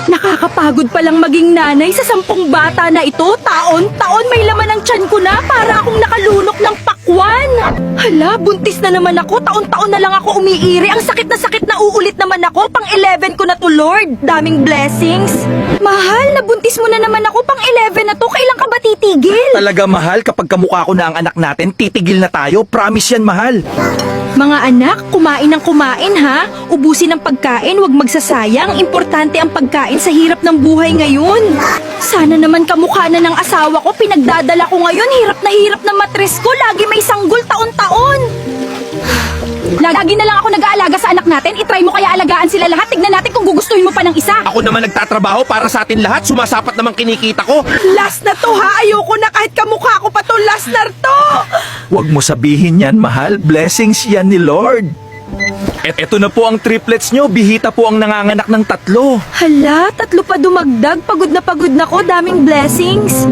Nakakapagod palang maging nanay sa 10 bata na ito. Taon-taon may laman ang tiyan ko na para akong nakalunok ng pakwan. Hala, buntis na naman ako. Taon-taon na lang ako umiiri. Ang sakit na uulit naman ako. Pang 11 ko na to, Lord. Daming blessings. Mahal, nabuntis mo na naman ako. Pang 11 na to. Kailan ka ba titigil? Talaga mahal, kapag kamukha ko na ang anak natin, titigil na tayo. Promise yan, mahal. Mga anak, kumain ng kumain ha. Ubusin ang pagkain, huwag magsasayang. Importante ang pagkain sa hirap ng buhay ngayon. Sana naman kamukha na ng asawa ko. Pinagdadala ko ngayon. Hirap na matres ko. Lagi may sanggol taon-taon. Lagi na lang ako nag-aalaga sa anak natin. I-try mo kaya alagaan sila lahat. Tignan natin kung gugustuhin mo pa ng isa. Ako naman nagtatrabaho para sa atin lahat. Sumasapat naman kinikita ko. Last na to ha. Ayoko na kahit kamukha ko pa to. Last na to. Huwag mo sabihin yan, mahal. Blessings yan ni Lord. Eto na po ang triplets nyo. Bihita po ang nanganganak ng 3. Hala, 3 pa dumagdag. Pagod na ko. Daming blessings.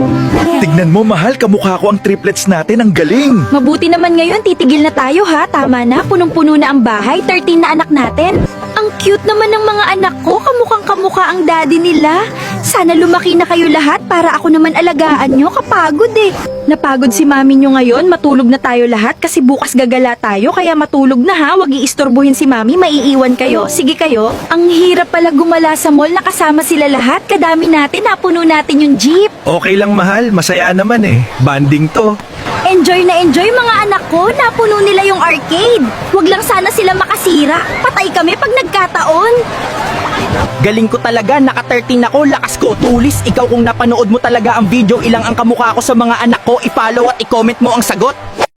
Tignan mo, mahal. Kamukha ko ang triplets natin. Ang galing. Mabuti naman ngayon, titigil na tayo ha. Tama na, punong-puno na ang bahay. 13 na anak natin. Ang cute naman ng mga anak ko. Kamukhang kamukha ang daddy nila. Sana lumaki na kayo lahat para ako naman alagaan nyo. Kapagod eh. Napagod si mami nyo ngayon. Matulog na tayo lahat kasi bukas gagala tayo. Kaya matulog na ha. Huwag iistorbohin si mami. Maiiwan kayo. Sige kayo. Ang hirap pala gumala sa mall. Nakasama sila lahat. Kadami natin. Napuno natin yung jeep. Okay lang, mahal. Masaya naman eh. Banding to. Enjoy na enjoy mga anak ko. Napuno nila yung arcade. Huwag lang sana sila makasira. Patay kami pag nagkataon. Galing ko talaga, naka-13 ako, lakas ko, tulis. Ikaw kung napanood mo talaga ang video, ilang ang kamukha ko sa mga anak ko, i-follow at i-comment mo ang sagot.